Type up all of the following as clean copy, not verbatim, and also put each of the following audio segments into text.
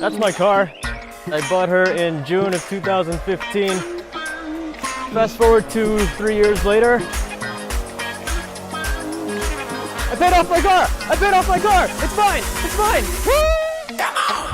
That's my car. I bought her in June of 2015. Fast forward to 3 years later. I paid off my car! I paid off my car! It's fine! It's fine! Woo! Come on!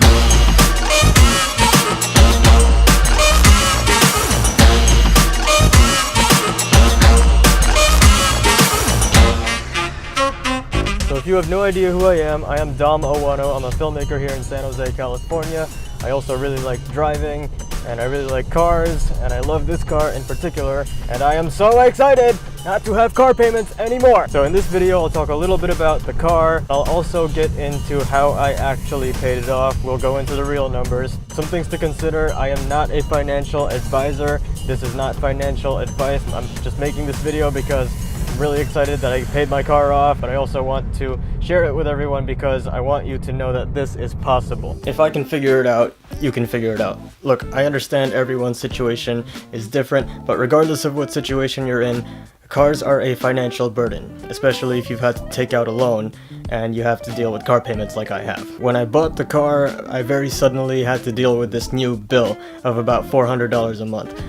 So if you have no idea who I am Ouano. I'm a filmmaker here in San Jose, California. I also really like driving, and I really like cars, and I love this car in particular, and I am so excited not to have car payments anymore. So in this video, I'll talk a little bit about the car. I'll also get into how I actually paid it off. We'll go into the real numbers. Some things to consider: I am not a financial advisor. This is not financial advice. I'm just making this video because I'm really excited that I paid my car off, but I also want to share it with everyone because I want you to know that this is possible. If I can figure it out, you can figure it out. Look, I understand everyone's situation is different, but regardless of what situation you're in, cars are a financial burden, especially if you've had to take out a loan and you have to deal with car payments like I have. When I bought the car, I very suddenly had to deal with this new bill of about $400 a month.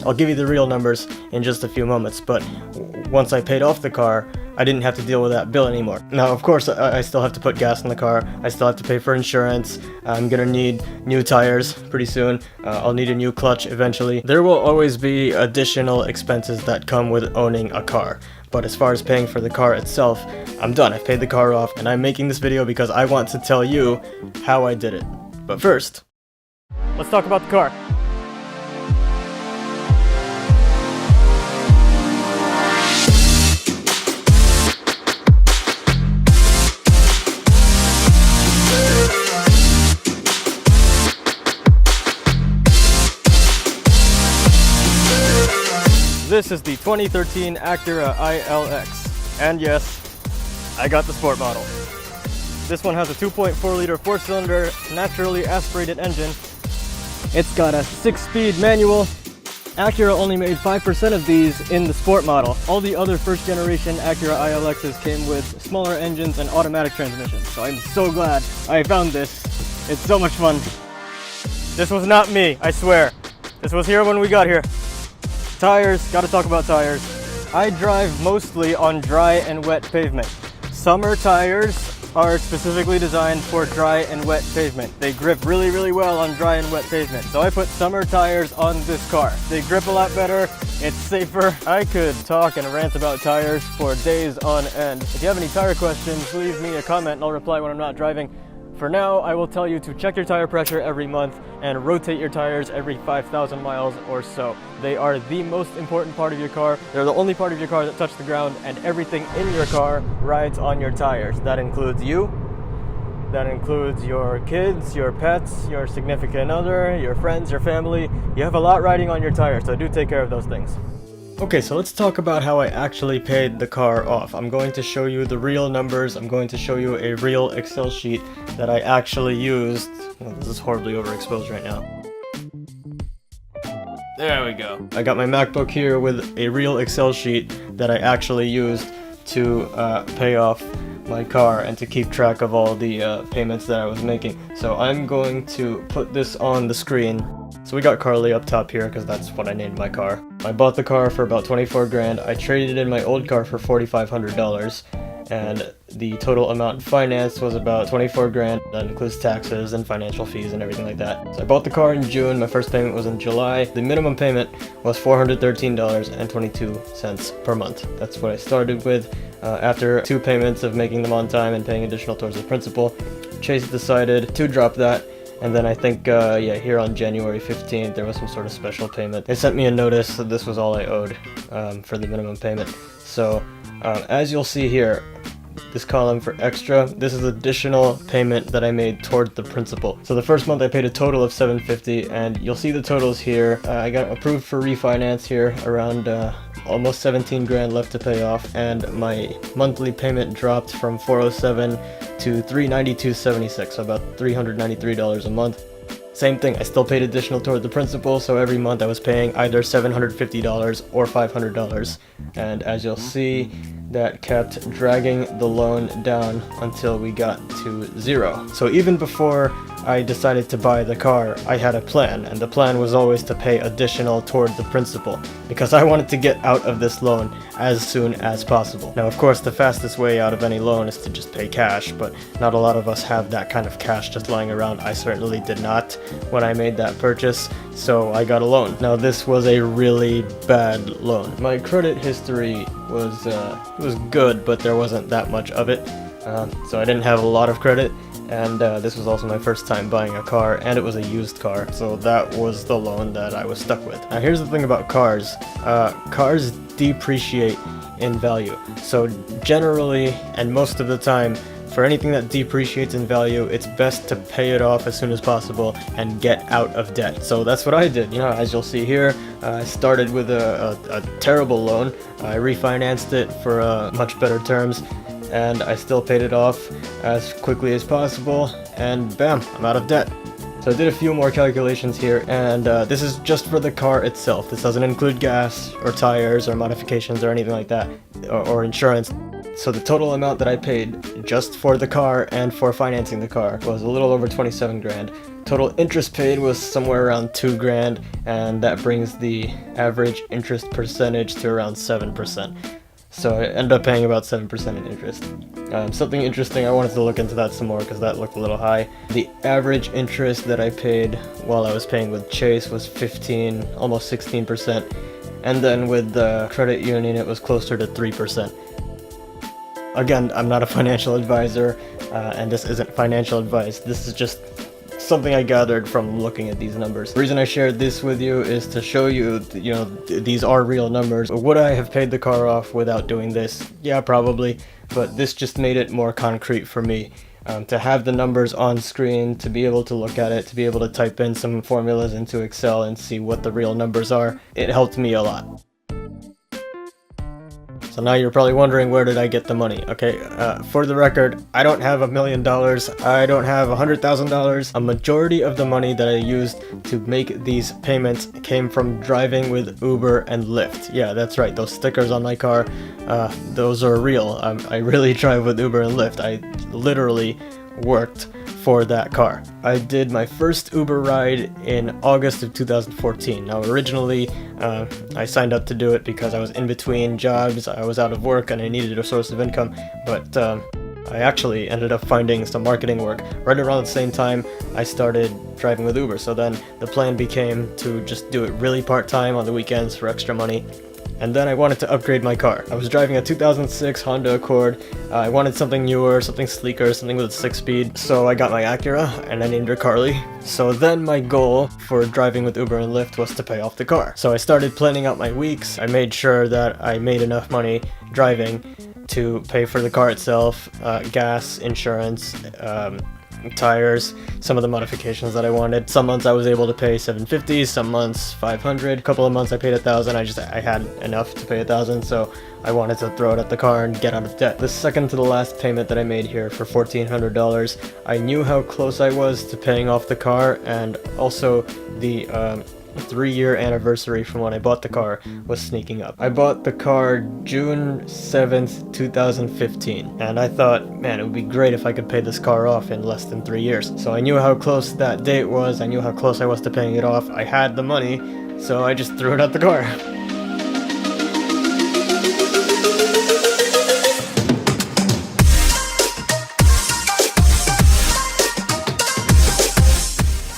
I'll give you the real numbers in just a few moments, but once I paid off the car, I didn't have to deal with that bill anymore. Now, of course, I still have to put gas in the car. I still have to pay for insurance. I'm gonna need new tires pretty soon. I'll need a new clutch eventually. There will always be additional expenses that come with owning a car. But as far as paying for the car itself, I'm done. I've paid the car off, and I'm making this video because I want to tell you how I did it. But first, let's talk about the car. This is the 2013 Acura ILX, and yes, I got the sport model. This one has a 2.4 liter 4-cylinder naturally aspirated engine. It's got a 6-speed manual. Acura only made 5% of these in the sport model. All the other first generation Acura ILXs came with smaller engines and automatic transmissions, so I'm so glad I found this. It's so much fun. This was not me, I swear. This was here when we got here. Tires, gotta talk about tires. I drive mostly on dry and wet pavement. Summer tires are specifically designed for dry and wet pavement. They grip really, really well on dry and wet pavement. So I put summer tires on this car. They grip a lot better, it's safer. I could talk and rant about tires for days on end. If you have any tire questions, leave me a comment and I'll reply when I'm not driving. For now, I will tell you to check your tire pressure every month and rotate your tires every 5,000 miles or so. They are the most important part of your car. They're the only part of your car that touch the ground, and everything in your car rides on your tires. That includes you, that includes your kids, your pets, your significant other, your friends, your family. You have a lot riding on your tires, so do take care of those things. Okay, so let's talk about how I actually paid the car off. I'm going to show you the real numbers. I'm going to show you a real Excel sheet that I actually used. Oh, this is horribly overexposed right now. There we go. I got my MacBook here with a real Excel sheet that I actually used to pay off my car and to keep track of all the payments that I was making. So I'm going to put this on the screen. So we got Carly up top here because that's what I named my car. I bought the car for about 24 grand. I traded in my old car for $4,500, and the total amount financed was about 24 grand. That includes taxes and financial fees and everything like that. So I bought the car in June. My first payment was in July. The minimum payment was $413.22 per month. That's what I started with. After 2 payments of making them on time and paying additional towards the principal, Chase decided to drop that. And then I think, yeah, here on January 15th, there was some sort of special payment. They sent me a notice that this was all I owed for the minimum payment. So, as you'll see here, this column for extra, this is additional payment that I made toward the principal. So the first month I paid a total of $750, and you'll see the totals here. I got approved for refinance here, around almost 17 grand left to pay off, and my monthly payment dropped from $407 to $392.76, so about $393 a month. Same thing, I still paid additional toward the principal, so every month I was paying either $750 or $500, and as you'll see, that kept dragging the loan down until we got to zero. So even before I decided to buy the car, I had a plan, and the plan was always to pay additional toward the principal, because I wanted to get out of this loan as soon as possible. Now, of course, the fastest way out of any loan is to just pay cash, but not a lot of us have that kind of cash just lying around. I certainly did not when I made that purchase, so I got a loan. Now, this was a really bad loan. My credit history was good, but there wasn't that much of it, so I didn't have a lot of credit. And this was also my first time buying a car, and it was a used car, so that was the loan that I was stuck with. Now here's the thing about cars. Cars depreciate in value. So generally, and most of the time, for anything that depreciates in value, it's best to pay it off as soon as possible and get out of debt. So that's what I did. You know, as you'll see here, I started with a terrible loan. I refinanced it for much better terms, and I still paid it off as quickly as possible, and bam, I'm out of debt. So I did a few more calculations here, and this is just for the car itself. This doesn't include gas or tires or modifications or anything like that, or insurance. So the total amount that I paid just for the car and for financing the car was a little over 27 grand. Total interest paid was somewhere around 2 grand, and that brings the average interest percentage to around 7%. So I ended up paying about 7% in interest. Something interesting, I wanted to look into that some more because that looked a little high. The average interest that I paid while I was paying with Chase was 15, almost 16%. And then with the credit union, it was closer to 3%. Again, I'm not a financial advisor, and this isn't financial advice. This is just something I gathered from looking at these numbers. The reason I shared this with you is to show you, you know, these are real numbers. Would I have paid the car off without doing this? Yeah, probably, but this just made it more concrete for me. To have the numbers on screen, to be able to look at it, to be able to type in some formulas into Excel and see what the real numbers are, it helped me a lot. So now you're probably wondering, where did I get the money? Okay, for the record, I don't have $1 million, I don't have $100,000. A majority of the money that I used to make these payments came from driving with Uber and Lyft. Yeah, that's right, those stickers on my car, those are real. I really drive with Uber and Lyft. I literally worked for that car. I did my first Uber ride in August of 2014. Now originally I signed up to do it because I was in between jobs, I was out of work and I needed a source of income, but I actually ended up finding some marketing work. Right around the same time I started driving with Uber, so then the plan became to just do it really part-time on the weekends for extra money. And then I wanted to upgrade my car. I was driving a 2006 Honda Accord. I wanted something newer, something sleeker, something with a 6-speed. So I got my Acura and I named her Carly. So then my goal for driving with Uber and Lyft was to pay off the car. So I started planning out my weeks. I made sure that I made enough money driving to pay for the car itself, gas, insurance, tires, some of the modifications that I wanted. Some months I was able to pay $750, some months $500. A couple of months I paid $1,000. I had enough to pay $1,000, so I wanted to throw it at the car and get out of debt. The second to the last payment that I made here for $1,400, I knew how close I was to paying off the car, and also the 3-year anniversary from when I bought the car was sneaking up. I bought the car June 7th, 2015, and I thought, man, it would be great if I could pay this car off in less than 3 years. So I knew how close that date was, I knew how close I was to paying it off, I had the money, so I just threw it at the car.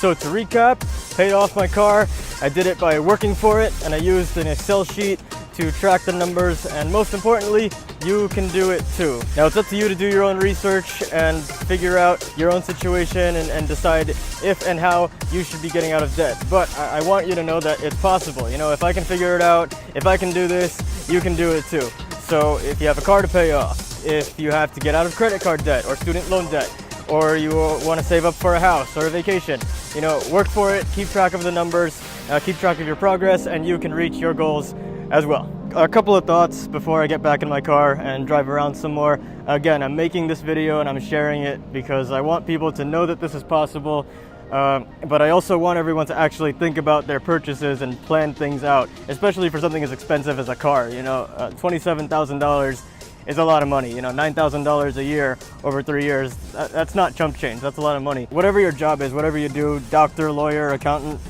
So to recap, paid off my car. I did it by working for it, and I used an Excel sheet to track the numbers, and most importantly, you can do it too. Now it's up to you to do your own research and figure out your own situation and decide if and how you should be getting out of debt. But I want you to know that it's possible. You know, if I can figure it out, if I can do this, you can do it too. So if you have a car to pay off, if you have to get out of credit card debt or student loan debt, or you want to save up for a house or a vacation, you know, work for it, keep track of the numbers, keep track of your progress, and you can reach your goals as well. A couple of thoughts before I get back in my car and drive around some more. Again, I'm making this video and I'm sharing it because I want people to know that this is possible, but I also want everyone to actually think about their purchases and plan things out, especially for something as expensive as a car. You know, $27,000 is a lot of money. You know, $9,000 a year over 3 years, that's not chump change, that's a lot of money. Whatever your job is, whatever you do, doctor, lawyer, accountant,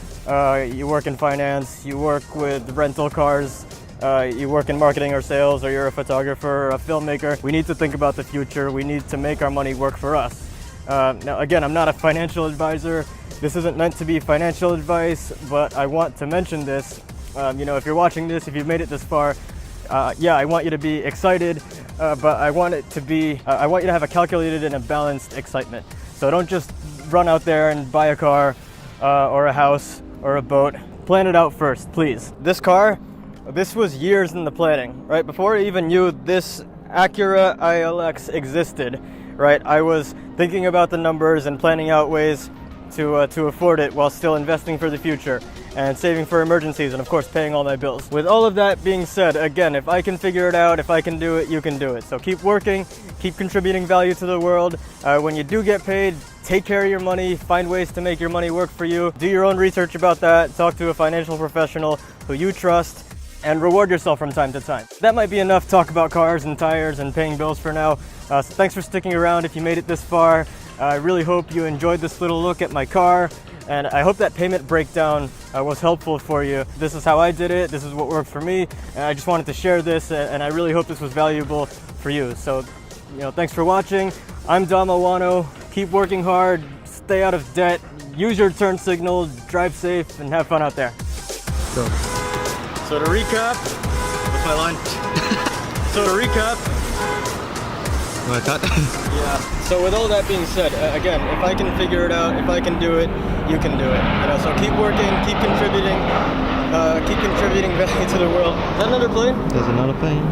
you work in finance, you work with rental cars, you work in marketing or sales, or you're a photographer or a filmmaker, we need to think about the future. We need to make our money work for us. Now again, I'm not a financial advisor. This isn't meant to be financial advice, but I want to mention this. You know, if you're watching this, if you've made it this far, yeah, I want you to be excited, but I want you to have a calculated and a balanced excitement. So don't just run out there and buy a car or a house or a boat. Plan it out first, please. This car, this was years in the planning, right? Before I even knew this Acura ILX existed, right? I was thinking about the numbers and planning out ways to afford it while still investing for the future and saving for emergencies and of course paying all my bills. With all of that being said, again, if I can figure it out, if I can do it, you can do it. So keep working, keep contributing value to the world. When you do get paid, take care of your money, find ways to make your money work for you. Do your own research about that, talk to a financial professional who you trust, and reward yourself from time to time. That might be enough talk about cars and tires and paying bills for now. So thanks for sticking around if you made it this far. I really hope you enjoyed this little look at my car, and I hope that payment breakdown was helpful for you. This is how I did it, this is what worked for me, and I just wanted to share this, and I really hope this was valuable for you. So, you know, thanks for watching. I'm Ouano. Keep working hard, stay out of debt, use your turn signal, drive safe, and have fun out there. Go. So to recap, what's my line? So to recap, you want to cut? yeah. So with all that being said, again, if I can figure it out, if I can do it, you can do it. You know, so keep working, keep contributing value to the world. Is that another plane? There's another plane.